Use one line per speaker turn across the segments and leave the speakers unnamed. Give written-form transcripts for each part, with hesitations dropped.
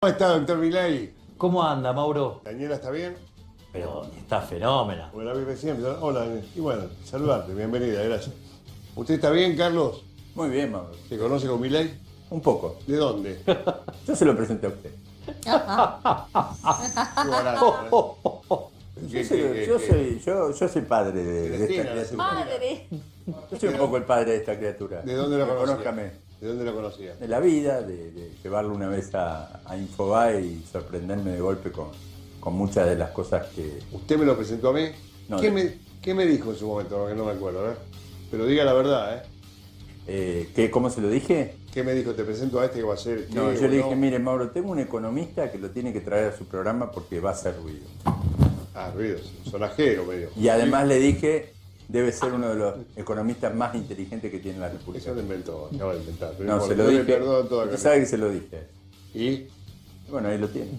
¿Cómo está, doctor Milei?
¿Cómo anda, Mauro?
¿Daniela está bien?
Pero está fenómena.
Bueno, la vi recién. Hola, Daniela. Y bueno, saludarte, bienvenida, gracias. ¿Usted está bien, Carlos?
Muy bien, Mauro.
¿Se conoce con Milei?
Un poco.
¿De dónde?
Yo se lo presenté a usted.
Qué barato, ¿eh?
Yo soy padre de esta criatura.
Madre.
Yo soy un poco el padre de esta criatura.
¿De dónde la conocía?
Conózcame.
¿De dónde la conocía?
De la vida, de llevarlo una vez a Infobae y sorprenderme de golpe con muchas de las cosas que...
¿Usted me lo presentó a mí?
No,
¿Qué me dijo en su momento? Porque no me acuerdo, ¿eh? Pero diga la verdad, ¿eh?
¿Cómo se lo dije?
¿Qué me dijo? Te presento a este que va a ser...
No,
¿qué
yo
o
le dije,
no?
mire, Mauro, tengo un economista que lo tiene que traer a su programa porque va a hacer ruido.
Ah, ruidos, sonajero medio.
Y además le dije, debe ser uno de los economistas más inteligentes que tiene la República.
Eso lo inventó, acaba de inventar. Pero
No, se
importa,
lo
yo
dije.
le perdono toda
Usted
la
sabe que se lo dije.
¿Y?
Bueno, ahí lo tiene.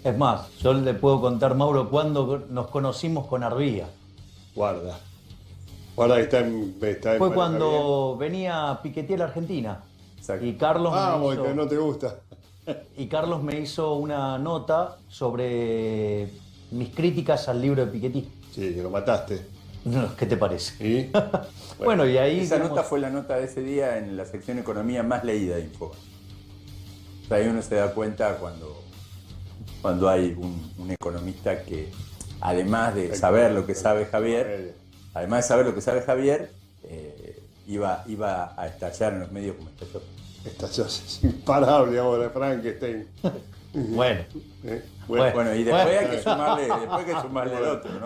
Es más, yo le puedo contar, Mauro, cuándo nos conocimos con Arbía.
Guarda. Guarda que está
Fue
está
cuando venía Piketty a la Argentina.
Exacto.
Y Carlos,
bien. Ah,
me
porque
hizo,
no te gusta.
y Carlos me hizo una nota sobre mis críticas al libro de Piketty.
Sí, que lo mataste.
¿Qué te parece?
¿Y?
Bueno, y ahí...
Esa
digamos,
nota fue la nota de ese día en la sección Economía más leída de Infobae. O sea, ahí uno se da cuenta cuando hay un economista que, además de saber lo que sabe Javier, iba a estallar en los medios como estalló.
Estás imparable ahora, Frankenstein.
Bueno,
¿Eh?
Bueno, y después hay que sumarle el otro, ¿no?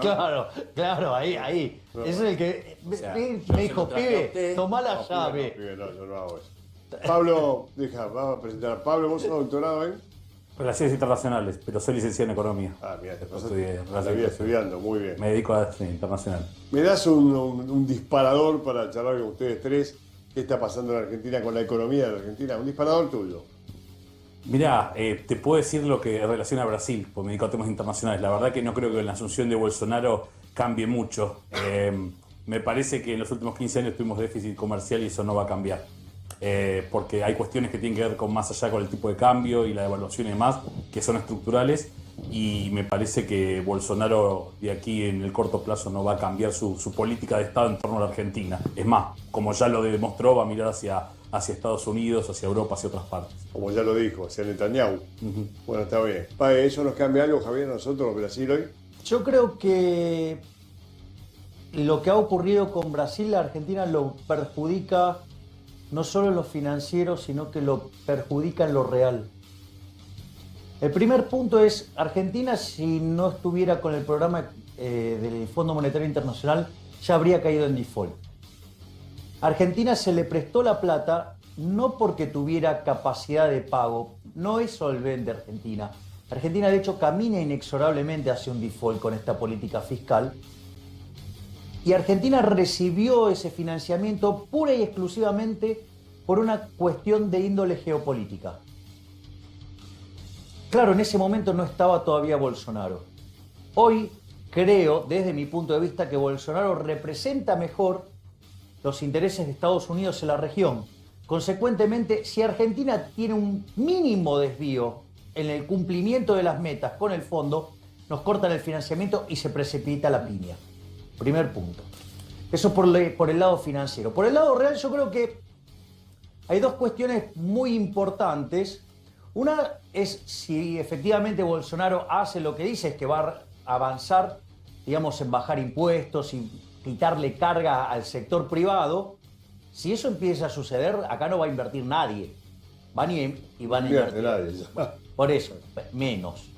claro, ahí. Ese es el que
sea,
me
yo se
dijo,
lo traje a
pibe,
usted".
tomá la
No,
llave.
pibe, no, yo no hago eso. Pablo, vamos a presentar a Pablo. ¿Vos sos doctorado en?
Relaciones internacionales, pero soy licenciado en economía.
Ah, mira, te pasaste
Estudié
la vida
relaciones.
estudiando, muy bien.
Me dedico a internacional.
¿Me das un disparador para charlar con ustedes tres? ¿Qué está pasando en Argentina con la economía de la Argentina? Un disparador tuyo.
Mirá, te puedo decir lo que relaciona a Brasil, porque me dedico a temas internacionales. La verdad que no creo que la asunción de Bolsonaro cambie mucho. Me parece que en los últimos 15 años tuvimos déficit comercial y eso no va a cambiar. Porque hay cuestiones que tienen que ver con más allá con el tipo de cambio y la devaluación y demás, que son estructurales. Y me parece que Bolsonaro de aquí en el corto plazo no va a cambiar su política de Estado en torno a la Argentina. Es más, como ya lo demostró, va a mirar hacia Estados Unidos, hacia Europa, hacia otras partes.
Como ya lo dijo, hacia Netanyahu. Bueno, está bien. ¿Eso nos cambia algo, Javier, a nosotros, Brasil, hoy?
Yo creo que lo que ha ocurrido con Brasil, la Argentina lo perjudica no solo en lo financiero, sino que lo perjudica en lo real. El primer punto es, Argentina, si no estuviera con el programa del Fondo Monetario Internacional, ya habría caído en default. A Argentina se le prestó la plata no porque tuviera capacidad de pago, no es solvente Argentina. Argentina, de hecho, camina inexorablemente hacia un default con esta política fiscal. Y Argentina recibió ese financiamiento pura y exclusivamente por una cuestión de índole geopolítica. Claro, en ese momento no estaba todavía Bolsonaro. Hoy creo, desde mi punto de vista, que Bolsonaro representa mejor los intereses de Estados Unidos en la región. Consecuentemente, si Argentina tiene un mínimo desvío en el cumplimiento de las metas con el fondo, nos cortan el financiamiento y se precipita la piña. Primer punto. Eso por el lado financiero. Por el lado real, yo creo que hay dos cuestiones muy importantes. Una es si efectivamente Bolsonaro hace lo que dice, es que va a avanzar, digamos, en bajar impuestos y quitarle carga al sector privado. Si eso empieza a suceder, acá no va a invertir nadie. Van y van a
Invierte
invertir.
nadie.
Por eso, menos.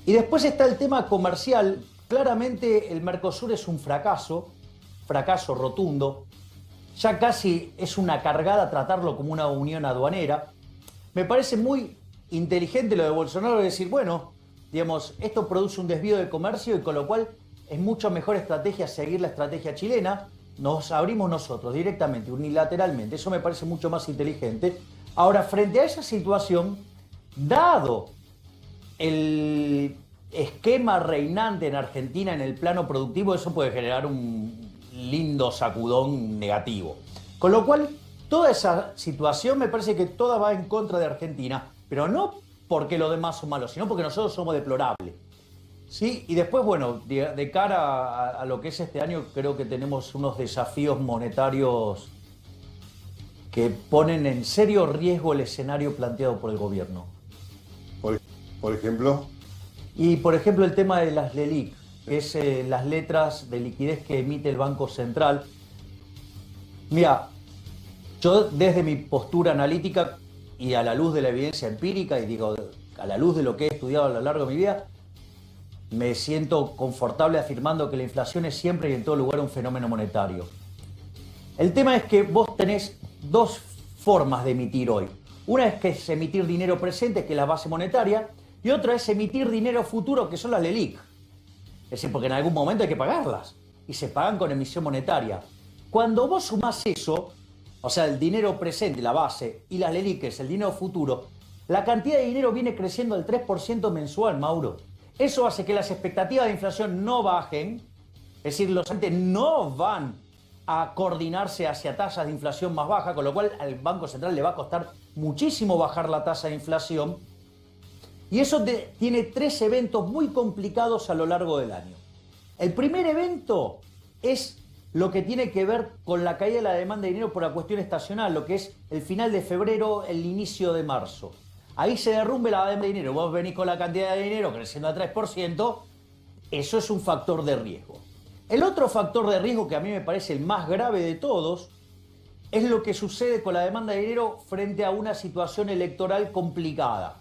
Y después está el tema comercial. Claramente el Mercosur es un fracaso rotundo. Ya casi es una cargada tratarlo como una unión aduanera. Me parece muy inteligente lo de Bolsonaro de decir, bueno, digamos, esto produce un desvío de comercio y con lo cual es mucho mejor estrategia seguir la estrategia chilena. Nos abrimos nosotros directamente, unilateralmente. Eso me parece mucho más inteligente. Ahora, frente a esa situación, dado el esquema reinante en Argentina en el plano productivo, eso puede generar un lindo sacudón negativo. Con lo cual, toda esa situación me parece que toda va en contra de Argentina, pero no porque los demás son malos, sino porque nosotros somos deplorables. ¿Sí? Y después, bueno, de cara a lo que es este año, creo que tenemos unos desafíos monetarios que ponen en serio riesgo el escenario planteado por el gobierno.
Por ejemplo,
Y, por ejemplo, el tema de las LELIQ, que es las letras de liquidez que emite el Banco Central. Mira, yo desde mi postura analítica y a la luz de la evidencia empírica, y digo, a la luz de lo que he estudiado a lo largo de mi vida, me siento confortable afirmando que la inflación es siempre y en todo lugar un fenómeno monetario. El tema es que vos tenés dos formas de emitir hoy. Una es que es emitir dinero presente, que es la base monetaria, y otra es emitir dinero futuro, que son las LELIQ. Es decir, porque en algún momento hay que pagarlas, y se pagan con emisión monetaria. Cuando vos sumás eso, o sea, el dinero presente, la base, y las LELIQ, que es el dinero futuro, la cantidad de dinero viene creciendo al 3% mensual, Mauro. Eso hace que las expectativas de inflación no bajen, es decir, los agentes no van a coordinarse hacia tasas de inflación más bajas, con lo cual al Banco Central le va a costar muchísimo bajar la tasa de inflación. Y eso tiene tres eventos muy complicados a lo largo del año. El primer evento es lo que tiene que ver con la caída de la demanda de dinero por la cuestión estacional, lo que es el final de febrero, el inicio de marzo. Ahí se derrumbe la demanda de dinero, vos venís con la cantidad de dinero creciendo al 3%, eso es un factor de riesgo. El otro factor de riesgo, que a mí me parece el más grave de todos, es lo que sucede con la demanda de dinero frente a una situación electoral complicada.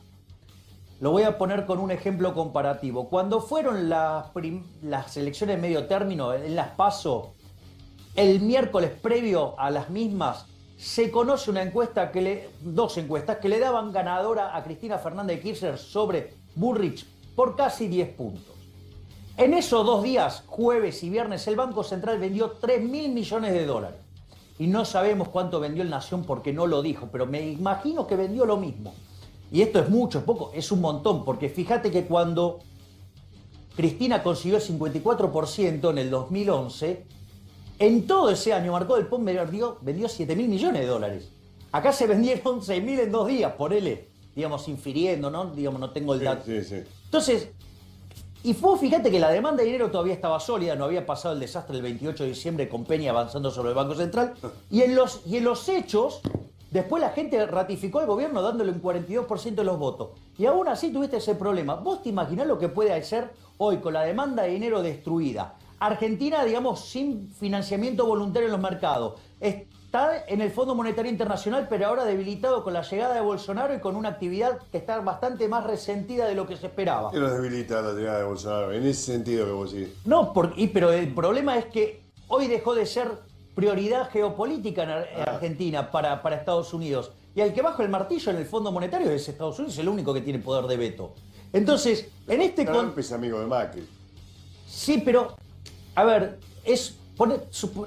Lo voy a poner con un ejemplo comparativo. Cuando fueron las elecciones de medio término, en las PASO, el miércoles previo a las mismas, se conoce una encuesta dos encuestas que le daban ganadora a Cristina Fernández de Kirchner sobre Bullrich por casi 10 puntos. En esos 2 días, jueves y viernes, el Banco Central vendió 3.000 millones de dólares. Y no sabemos cuánto vendió el Nación porque no lo dijo, pero me imagino que vendió lo mismo. Y esto es mucho, es poco, es un montón, porque fíjate que cuando Cristina consiguió el 54% en el 2011, en todo ese año Marcó del Pont vendió 7.000 millones de dólares. Acá se vendieron 6.000 en 2 días, ponele, digamos, infiriendo, ¿no? Digamos, no tengo el dato.
Sí.
Entonces, y vos fíjate que la demanda de dinero todavía estaba sólida, no había pasado el desastre del 28 de diciembre con Peña avanzando sobre el Banco Central. Y en los hechos, después la gente ratificó al gobierno dándole un 42% de los votos. Y aún así tuviste ese problema. ¿Vos te imaginás lo que puede hacer hoy con la demanda de dinero destruida? Argentina, digamos, sin financiamiento voluntario en los mercados. Está en el Fondo Monetario Internacional, pero ahora debilitado con la llegada de Bolsonaro y con una actividad que está bastante más resentida de lo que se esperaba.
¿Qué nos debilita la llegada de Bolsonaro? En ese sentido que vos decís.
No, pero el problema es que hoy dejó de ser prioridad geopolítica en Argentina para Estados Unidos. Y al que baja el martillo en el Fondo Monetario es Estados Unidos, es el único que tiene poder de veto. Entonces, en este
Trump es amigo de Macri.
Sí, pero, a ver,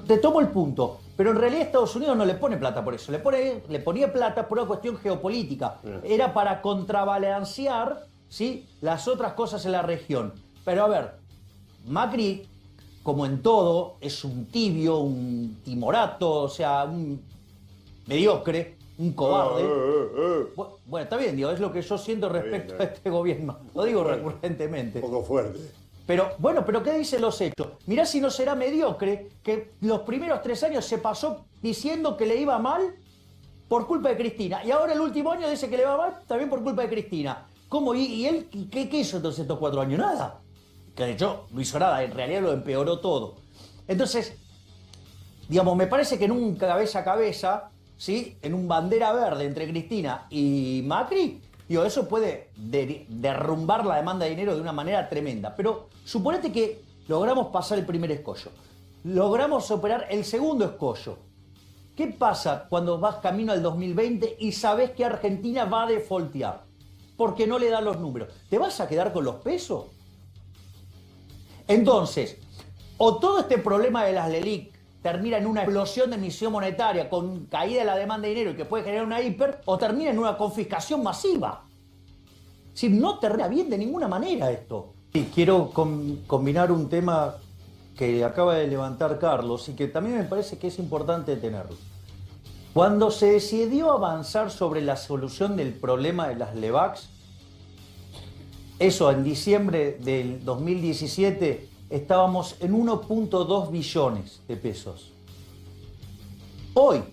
te tomo el punto, pero en realidad Estados Unidos no le pone plata por eso, le ponía plata por una cuestión geopolítica. Era para contrabalancear, ¿sí?, las otras cosas en la región. Pero a ver, Macri, como en todo, es un tibio, un timorato, o sea, un mediocre, un cobarde. Bueno, está bien, digo, es lo que yo siento respecto a este gobierno. Lo digo recurrentemente.
Un poco fuerte.
Pero, bueno, ¿pero qué dicen los hechos? Mirá si no será mediocre que los primeros 3 años se pasó diciendo que le iba mal por culpa de Cristina. Y ahora el último año dice que le va mal también por culpa de Cristina. ¿Cómo? ¿Y él qué hizo entonces estos 4 años? Nada. Que de hecho no hizo nada, en realidad lo empeoró todo. Entonces, digamos, me parece que en un cabeza a cabeza, ¿sí?, en un bandera verde entre Cristina y Macri, digo, eso puede derrumbar la demanda de dinero de una manera tremenda. Pero suponete que logramos pasar el primer escollo. Logramos superar el segundo escollo. ¿Qué pasa cuando vas camino al 2020 y sabes que Argentina va a defaultear? Porque no le dan los números. ¿Te vas a quedar con los pesos? Entonces, o todo este problema de las LELIQ termina en una explosión de emisión monetaria con caída de la demanda de dinero y que puede generar una hiper, o termina en una confiscación masiva. Es decir, no termina bien de ninguna manera esto. Y quiero combinar un tema que acaba de levantar Carlos y que también me parece que es importante tenerlo. Cuando se decidió avanzar sobre la solución del problema de las LEVAX, Eso en diciembre del 2017 estábamos en 1.2 billones de pesos. Hoy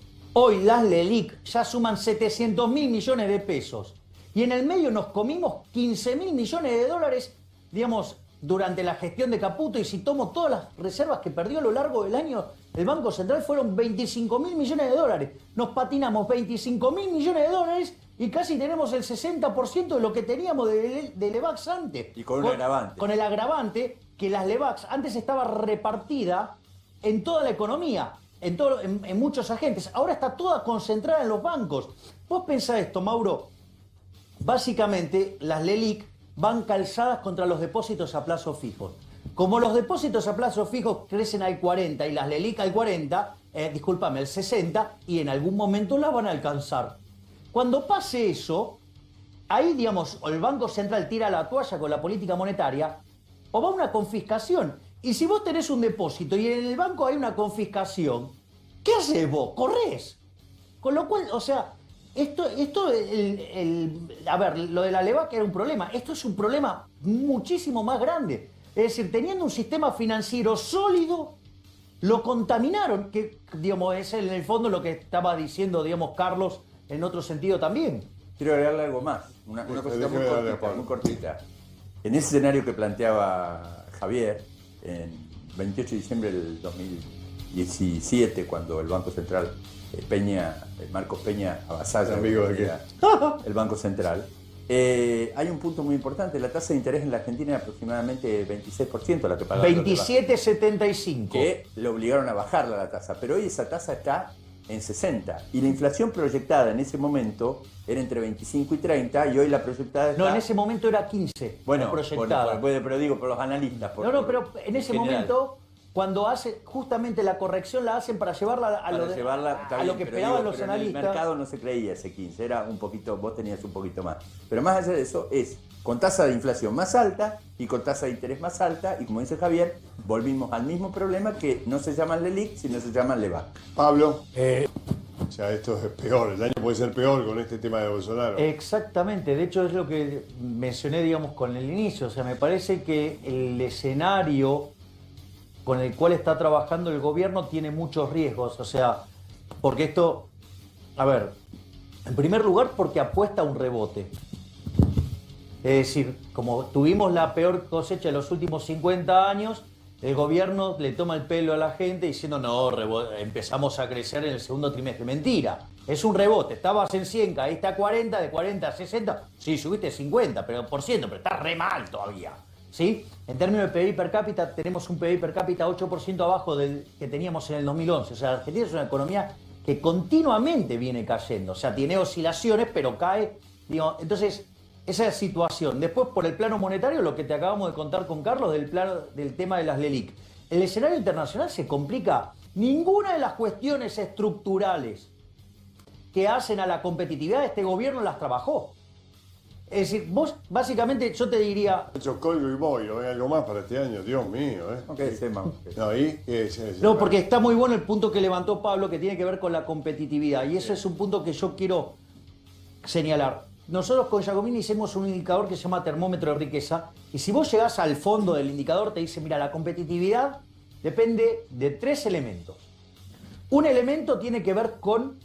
las LELIQ ya suman 700.000 millones de pesos. Y en el medio nos comimos 15.000 millones de dólares, digamos, durante la gestión de Caputo. Y si tomo todas las reservas que perdió a lo largo del año, el Banco Central fueron 25.000 millones de dólares. Nos patinamos 25.000 millones de dólares y casi tenemos el 60% de lo que teníamos de LEVAX antes.
Y con un agravante.
Con el agravante que las LEVAX antes estaba repartida en toda la economía, en muchos agentes. Ahora está toda concentrada en los bancos. Vos pensás esto, Mauro. Básicamente, las LELIQ van calzadas contra los depósitos a plazo fijo. Como los depósitos a plazo fijo crecen al 40 y las LELIQ al 40, al 60, y en algún momento las van a alcanzar. Cuando pase eso, ahí, digamos, o el Banco Central tira la toalla con la política monetaria, o va una confiscación. Y si vos tenés un depósito y en el banco hay una confiscación, ¿qué haces vos? Corrés. Con lo cual, o sea, a ver, lo de la LEVAC era un problema. Esto es un problema muchísimo más grande. Es decir, teniendo un sistema financiero sólido, lo contaminaron, que, digamos, es en el fondo lo que estaba diciendo, digamos, Carlos, en otro sentido también.
Quiero agregarle algo más, una cosita muy cortita. En ese escenario que planteaba Javier, en 28 de diciembre del 2017, cuando el Banco Central, Marcos Peña avasalla el Banco Central, hay un punto muy importante. La tasa de interés en la Argentina es aproximadamente 26% la que pagaba.
27,75.
Que le obligaron a bajarla la tasa, pero hoy esa tasa está en 60. Y la inflación proyectada en ese momento era entre 25 y 30, y hoy la proyectada está...
No, en ese momento era 15.
Bueno,
proyectada.
pero digo, por los analistas.
Pero en ese momento, cuando hace justamente la corrección, la hacen para llevarla a lo que esperaban los analistas.
En el mercado no se creía ese 15, era un poquito, vos tenías un poquito más. Pero más allá de eso, es con tasa de inflación más alta y con tasa de interés más alta, y como dice Javier, volvimos al mismo problema, que no se llaman LELIQ, sino se llaman LEVAC.
Pablo, o sea, esto es peor, el año puede ser peor con este tema de Bolsonaro.
Exactamente, de hecho es lo que mencioné, digamos, con el inicio. O sea, me parece que el escenario con el cual está trabajando el gobierno tiene muchos riesgos. O sea, porque esto, a ver, en primer lugar porque apuesta a un rebote. Es decir, como tuvimos la peor cosecha de los últimos 50 años, el gobierno le toma el pelo a la gente diciendo, no, empezamos a crecer en el segundo trimestre. Mentira, es un rebote. Estabas en 100, caíste a 40, de 40 a 60. Sí, subiste 50, pero está re mal todavía. ¿Sí? En términos de PBI per cápita, tenemos un PBI per cápita 8% abajo del que teníamos en el 2011. O sea, Argentina es una economía que continuamente viene cayendo. O sea, tiene oscilaciones, pero cae. Digo, entonces, esa situación. Después, por el plano monetario, lo que te acabamos de contar con Carlos del tema de las LELIQ. El escenario internacional se complica. Ninguna de las cuestiones estructurales que hacen a la competitividad de este gobierno las trabajó. Es decir, vos, básicamente, yo te diría...
Chocolgo y bollo, ¿hay algo más para este año? Dios mío, ¿eh? No, ¿y?
No, porque está muy bueno el punto que levantó Pablo, que tiene que ver con la competitividad. Y ese es un punto que yo quiero señalar. Nosotros con Giacomini hicimos un indicador que se llama termómetro de riqueza. Y si vos llegás al fondo del indicador, te dice, mira, la competitividad depende de 3 elementos. Un elemento tiene que ver con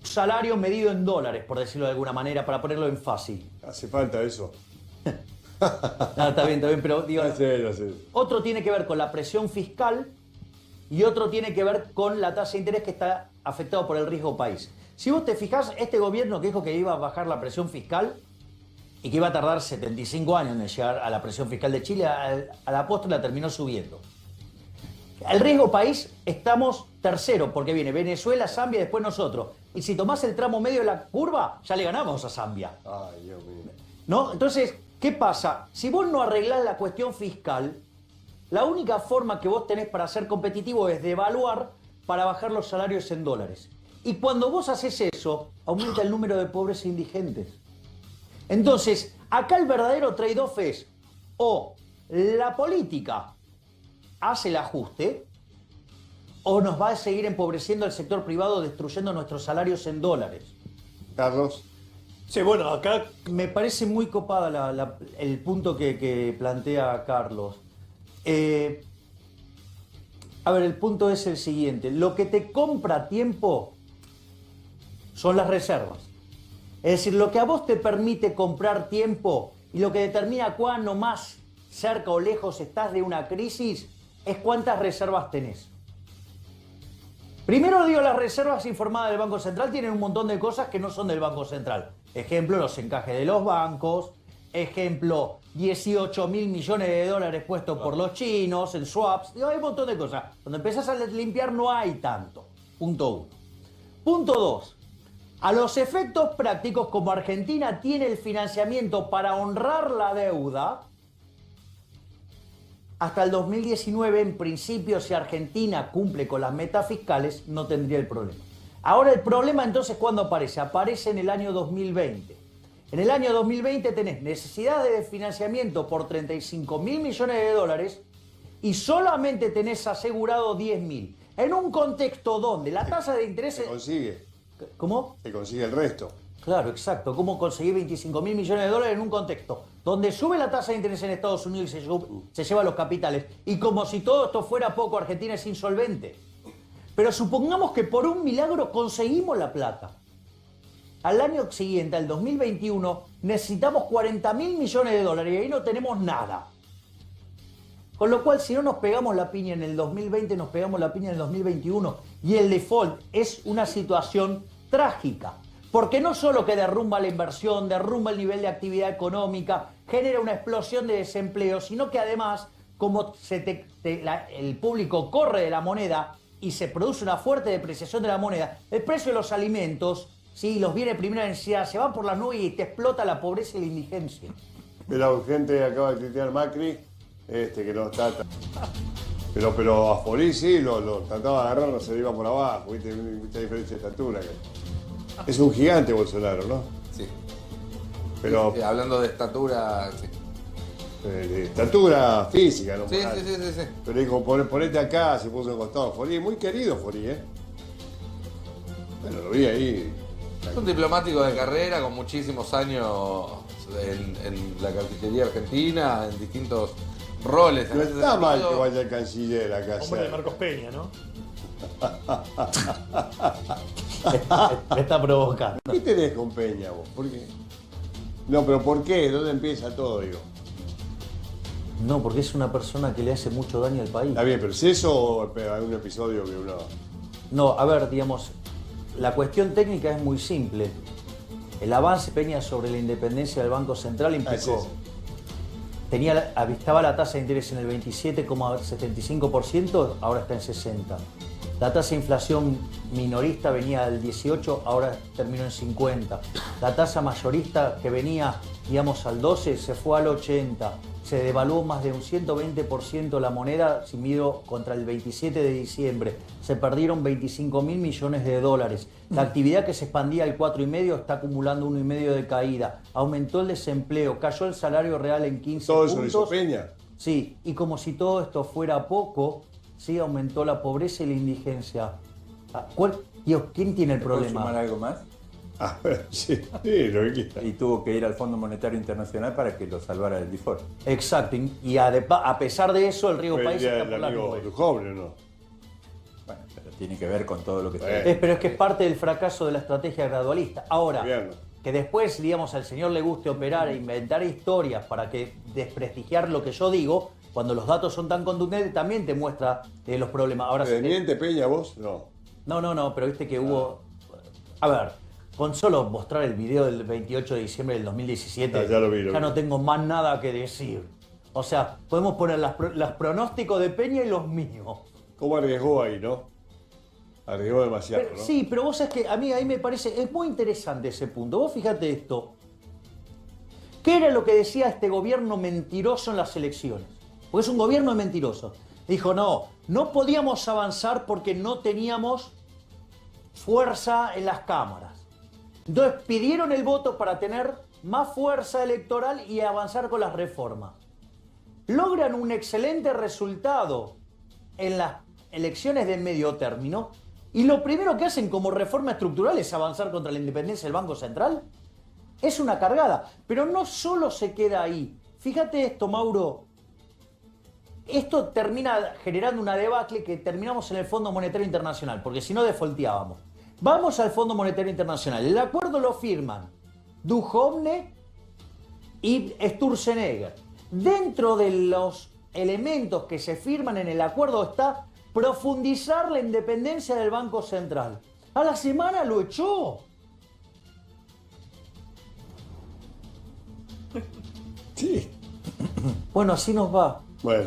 salario medido en dólares, por decirlo de alguna manera, para ponerlo en fácil.
Hace falta eso.
No, está bien, pero digo,
No sé.
otro tiene que ver con la presión fiscal y otro tiene que ver con la tasa de interés que está afectado por el riesgo país. Si vos te fijás, este gobierno que dijo que iba a bajar la presión fiscal y que iba a tardar 75 años en llegar a la presión fiscal de Chile, a la postre la terminó subiendo. El riesgo país estamos tercero, porque viene Venezuela, Zambia y después nosotros. Y si tomás el tramo medio de la curva, ya le ganamos a Zambia.
Ay, Dios mío.
¿No? Entonces, ¿qué pasa? Si vos no arreglás la cuestión fiscal, la única forma que vos tenés para ser competitivo es devaluar para bajar los salarios en dólares. Y cuando vos haces eso, aumenta el número de pobres e indigentes. Entonces, acá el verdadero trade-off es o la política hace el ajuste o nos va a seguir empobreciendo el sector privado, destruyendo nuestros salarios en dólares.
Carlos.
Sí, bueno, acá me parece muy copada el punto que plantea Carlos. A ver, el punto es el siguiente. Lo que te compra tiempo son las reservas. Es decir, lo que a vos te permite comprar tiempo y lo que determina cuándo más cerca o lejos estás de una crisis es cuántas reservas tenés. Primero digo, las reservas informadas del Banco Central tienen un montón de cosas que no son del Banco Central. Ejemplo, los encajes de los bancos. Ejemplo, 18.000 millones de dólares puestos por los chinos en swaps. Hay un montón de cosas. Cuando empezás a limpiar no hay tanto. Punto 1. Punto 2. A los efectos prácticos, como Argentina tiene el financiamiento para honrar la deuda, hasta el 2019, en principio, si Argentina cumple con las metas fiscales, no tendría el problema. Ahora, el problema entonces, ¿cuándo aparece? Aparece en el año 2020. En el año 2020 tenés necesidades de financiamiento por 35.000 millones de dólares y solamente tenés asegurado 10.000. En un contexto donde la tasa de interés...
Se consigue.
¿Cómo?
Se consigue el resto.
Claro, exacto. ¿Cómo conseguir 25.000 millones de dólares en un contexto donde sube la tasa de interés en Estados Unidos y se lleva los capitales? Y como si todo esto fuera poco, Argentina es insolvente. Pero supongamos que por un milagro conseguimos la plata. Al año siguiente, al 2021, necesitamos 40.000 millones de dólares y ahí no tenemos nada. Con lo cual, si no nos pegamos la piña en el 2020, nos pegamos la piña en el 2021. Y el default es una situación trágica. Porque no solo que derrumba la inversión, derrumba el nivel de actividad económica, genera una explosión de desempleo, sino que además, como el público corre de la moneda y se produce una fuerte depreciación de la moneda, el precio de los alimentos, sí, los bienes de primera necesidad, se van por las nubes y te explota la pobreza y la indigencia.
La urgente acaba de criticar Macri, que no está... Pero a Forlí sí, lo trataba de agarrar, no se le iba por abajo, ¿viste? Mucha diferencia de estatura. Es un gigante Bolsonaro, ¿no?
Sí.
Pero
Sí, hablando de estatura, sí.
de estatura física, ¿no?
Sí.
Pero dijo, ponete acá, se puso en costado. Forlí, muy querido Forlí, ¿eh? Bueno, lo vi ahí.
Es un diplomático de carrera con muchísimos años en la Cancillería Argentina, en distintos roles.
No está mal que vaya el canciller acá.
Hombre de Marcos Peña, ¿no?
Me está provocando.
¿Qué tenés con Peña vos? ¿Por qué? No, pero ¿por qué? ¿Dónde empieza todo, digo?
No, porque es una persona que le hace mucho daño al país.
Está bien, pero ¿es eso o hay un episodio que uno...
No, a ver, digamos, la cuestión técnica es muy simple. El avance Peña sobre la independencia del Banco Central implicó... Avistaba la tasa de interés en el 27,75%, ahora está en 60%. La tasa de inflación minorista venía del 18%, ahora terminó en 50%. La tasa mayorista que venía, digamos, al 12%, se fue al 80%. Se devaluó más de un 120% la moneda, si mido contra el 27 de diciembre. Se perdieron 25.000 millones de dólares. La actividad que se expandía al 4,5 está acumulando 1,5 de caída. Aumentó el desempleo, cayó el salario real en 15
¿Todo
puntos.
eso lo hizo Peña?
Sí, y como si todo esto fuera poco, sí aumentó la pobreza y la indigencia. Dios, ¿quién tiene el
¿Puedo
problema?
sumar algo más?
Ah, sí, lo que quiera.
Y tuvo que ir al Fondo Monetario Internacional para que lo salvara del default.
Exacto, y a pesar de eso, el riego
Fue el
país
día
está
del
por las
amigo
nubes.
Duhovne, ¿no?
Bueno, pero tiene que ver con todo lo que está.
Pero es que es parte del fracaso de la estrategia gradualista. Ahora,
Gobierno.
que después, digamos, al señor le guste operar e inventar historias para que desprestigiar lo que yo digo, cuando los datos son tan contundentes, también te muestra los problemas. Ahora,
¿Te miente Peña vos? No.
No, pero viste que hubo... A ver, con solo mostrar el video del 28 de diciembre del 2017,
Ya lo vi.
ya no tengo más nada que decir. O sea, podemos poner los pronósticos de Peña y los míos.
¿Cómo arriesgó ahí, no? Arriesgó demasiado,
Pero,
¿no?
sí, pero vos sabés que a mí ahí me parece, es muy interesante ese punto. Vos fíjate esto. ¿Qué era lo que decía este gobierno mentiroso en las elecciones? Porque es un gobierno de mentirosos. Dijo, no podíamos avanzar porque no teníamos fuerza en las cámaras. Entonces pidieron el voto para tener más fuerza electoral y avanzar con las reformas. Logran un excelente resultado en las elecciones de medio término y lo primero que hacen como reforma estructural es avanzar contra la independencia del Banco Central. Es una cargada, pero no solo se queda ahí. Fíjate esto, Mauro. Esto termina generando una debacle que terminamos en el Fondo Monetario Internacional, porque si no defolteábamos. Vamos al Fondo Monetario Internacional. El acuerdo lo firman Duhovne y Sturzenegger. Dentro de los elementos que se firman en el acuerdo está profundizar la independencia del Banco Central. A la semana lo echó.
Sí.
Bueno, así nos va.
Bueno,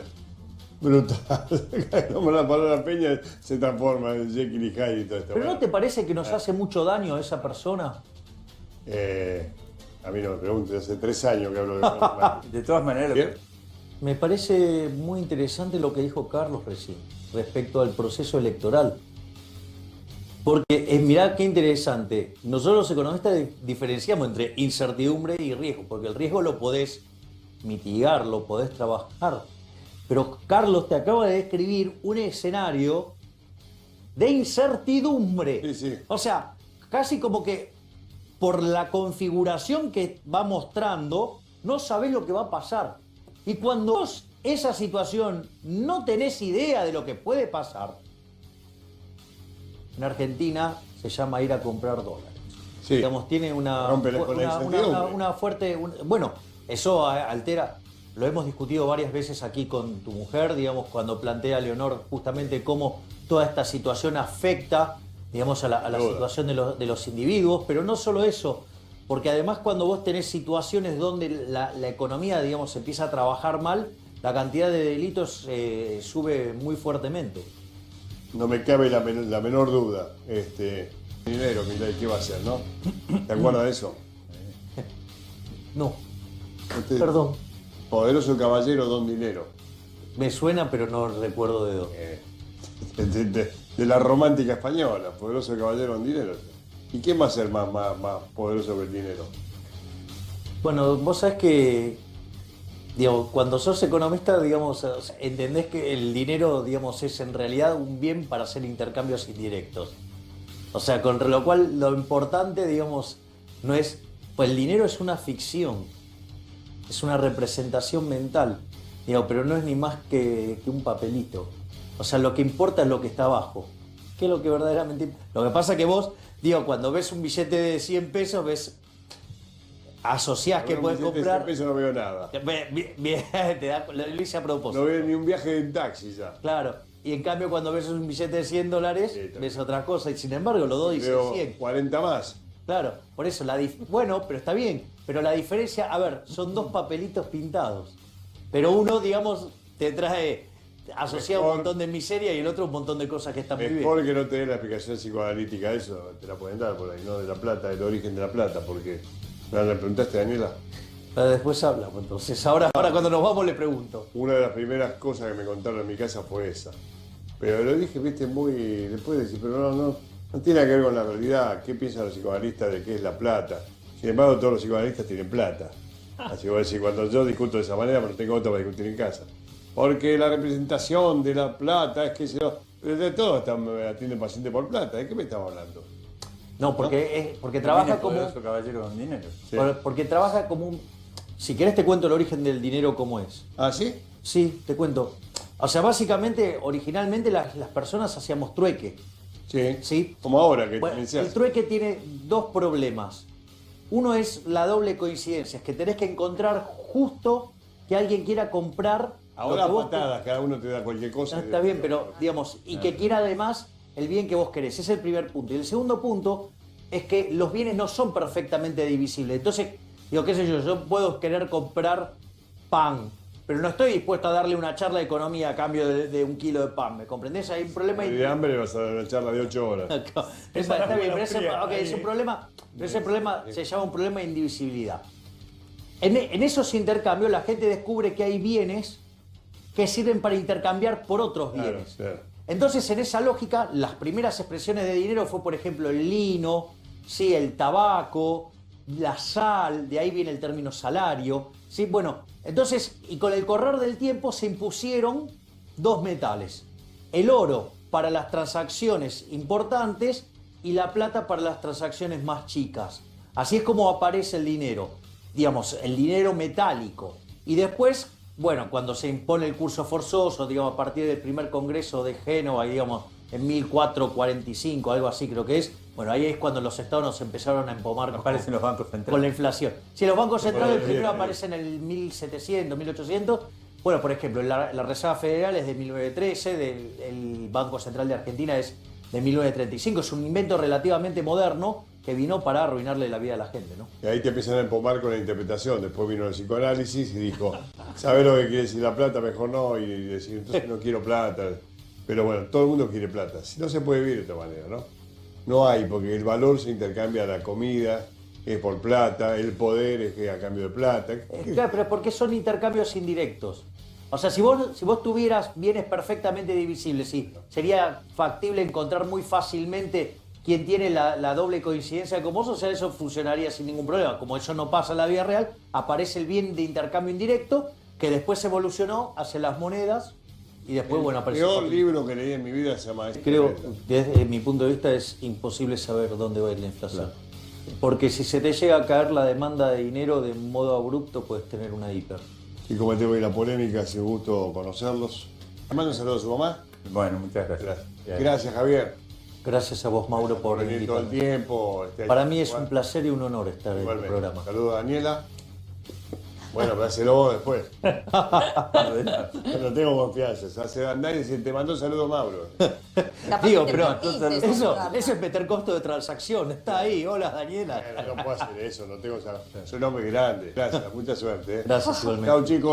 brutal. Como la palabra Peña se transforma en Jekyll y Hyde y todo esto.
¿Pero no te parece que nos hace mucho daño a esa persona?
A mí no me preguntes, hace 3 años que hablo de
De todas maneras,
¿Bien?
Me parece muy interesante lo que dijo Carlos recién respecto al proceso electoral. Porque mirá qué interesante. Nosotros los economistas diferenciamos entre incertidumbre y riesgo, porque el riesgo lo podés mitigar, lo podés trabajar. Pero Carlos te acaba de describir un escenario de incertidumbre.
Sí, sí.
O sea, casi como que por la configuración que va mostrando, no sabés lo que va a pasar. Y cuando vos esa situación no tenés idea de lo que puede pasar, en Argentina se llama ir a comprar dólares.
Sí.
Digamos, tiene una,
Rompe con la incertidumbre.
una fuerte... bueno, eso altera... Lo hemos discutido varias veces aquí con tu mujer, digamos, cuando plantea Leonor justamente cómo toda esta situación afecta, digamos, a la situación de los individuos, pero no solo eso, porque además cuando vos tenés situaciones donde la economía, digamos, empieza a trabajar mal, la cantidad de delitos sube muy fuertemente.
No me cabe la menor duda. Dinero, ¿qué va a hacer, no? ¿Te acuerdas de eso?
No,
Usted-
perdón,
Poderoso caballero, don dinero.
me suena pero no recuerdo de dónde.
De la romántica española, poderoso caballero, don dinero. ¿Y quién va a ser más poderoso que el dinero?
Bueno, vos sabés que, digamos, cuando sos economista, digamos, entendés que el dinero, digamos, es en realidad un bien para hacer intercambios indirectos. O sea, con lo cual lo importante, digamos, no es, pues el dinero es una ficción, es una representación mental, digo, pero no es ni más que un papelito. O sea, lo que importa es lo que está abajo. ¿Qué es lo que verdaderamente? Lo que pasa que vos, digo, cuando ves un billete de 100 pesos, ves, asociás que puedes comprar.
100 pesos no veo nada.
Bien, lo hice a propósito.
No veo ni un viaje en taxi ya.
Claro. Y en cambio, cuando ves un billete de $100,
Sí, también.
ves otra cosa. Y sin embargo, los dos dicen
Veo
100.
40 más.
Claro, por eso bueno, pero está bien. Pero la diferencia, a ver, son dos papelitos pintados. Pero uno, digamos, te trae asociado un
Mejor.
montón de miseria y el otro un montón de cosas que están muy bien.
Mejor que no te dé la explicación psicoanalítica de eso, te la pueden dar por ahí, ¿no? De la plata, del origen de la plata, porque... ¿Me preguntaste, Daniela?
Pero después hablamos, entonces. Ahora cuando nos vamos le pregunto.
Una de las primeras cosas que me contaron en mi casa fue esa. Pero lo dije, viste, muy... Después de decir, pero no tiene nada que ver con la realidad. ¿Qué piensan los psicoanalistas de qué es la plata? Sin embargo, todos los psicoanalistas tienen plata. Así que voy a decir, cuando yo discuto de esa manera, pero tengo otra para discutir en casa. Porque la representación de la plata es que de todo atienden paciente por plata. ¿De qué me estamos hablando?
No, porque
también
trabaja
es
como...
poderoso caballero con dinero.
Sí.
Porque trabaja como un... Si querés te cuento el origen del dinero cómo es.
¿Ah, sí?
Sí, te cuento. O sea, básicamente, originalmente las personas hacíamos trueque.
Sí.
¿Sí?
Como ahora que
Bueno,
también se
el
hace.
trueque tiene dos problemas. Uno es la doble coincidencia, es que tenés que encontrar justo que alguien quiera comprar
Ahora
lo que vos
patadas, cada uno te da cualquier cosa.
está bien, pero digamos, y que quiera además el bien que vos querés. Ese es el primer punto. Y el segundo punto es que los bienes no son perfectamente divisibles. Entonces, digo, qué sé yo puedo querer comprar pan, pero no estoy dispuesto a darle una charla de economía a cambio de 1 kilo de pan. ¿Me comprendés? Hay un problema.
De hambre vas a dar una charla de 8 horas.
Está bien, pero ese problema se llama un problema de indivisibilidad. En esos intercambios la gente descubre que hay bienes que sirven para intercambiar por otros
Claro,
bienes.
claro.
Entonces, en esa lógica, las primeras expresiones de dinero fue, por ejemplo, el lino, ¿sí? El tabaco, la sal, de ahí viene el término salario. ¿Sí? Bueno, entonces, y con el correr del tiempo se impusieron dos metales. El oro para las transacciones importantes y la plata para las transacciones más chicas. Así es como aparece el dinero, digamos, el dinero metálico. Y después, bueno, cuando se impone el curso forzoso, digamos, a partir del primer congreso de Génova, digamos, en 1445, algo así creo que es, bueno, ahí es cuando los estados nos empezaron a empomar
Aparecen los bancos centrales.
con la inflación. Si los bancos centrales
Bueno,
primero
bien.
aparecen en el 1700, 1800, bueno, por ejemplo, la Reserva Federal es de 1913, el Banco Central de Argentina es de 1935, es un invento relativamente moderno que vino para arruinarle la vida a la gente, ¿no?
Y ahí te empiezan a empomar con la interpretación. Después vino el psicoanálisis y dijo, ¿sabes lo que quiere decir la plata? Mejor no. Y decir, entonces no quiero plata. Pero bueno, todo el mundo quiere plata. Si no se puede vivir de esta manera, ¿no? No hay, porque el valor se intercambia, la comida es por plata, el poder es que a cambio de plata.
Claro, pero es porque son intercambios indirectos. O sea, si vos tuvieras bienes perfectamente divisibles, sí, sería factible encontrar muy fácilmente quien tiene la doble coincidencia con vos, o sea, eso funcionaría sin ningún problema. Como eso no pasa en la vida real, aparece el bien de intercambio indirecto, que después evolucionó hacia las monedas, y después, bueno,
El
apareció...
peor libro que leí en mi vida se llama...
Creo, desde mi punto de vista, es imposible saber dónde va a ir la inflación. Porque si se te llega a caer la demanda de dinero de modo abrupto, puedes tener una hiper.
Y como tengo ahí la polémica, ha sido un gusto conocerlos. Le mando un saludo a su mamá.
Bueno, muchas gracias.
Gracias, Javier.
Gracias a vos, Mauro, por
venir todo el
invitarme.
tiempo.
Para mí es un placer y un honor estar en el
Igualmente.
programa.
Saludos a Daniela. Bueno, pero hacelo vos después. Yo no tengo confianza. Nadie se te mandó un saludo, Mauro.
Capaz
Digo,
que te
pero
permite
eso
saludarla.
es meter costo de transacción. Está ahí. Hola, Daniela.
No puedo hacer eso, no tengo. Soy un hombre grande. Gracias, mucha suerte.
Gracias, igualmente.
Chao, chicos.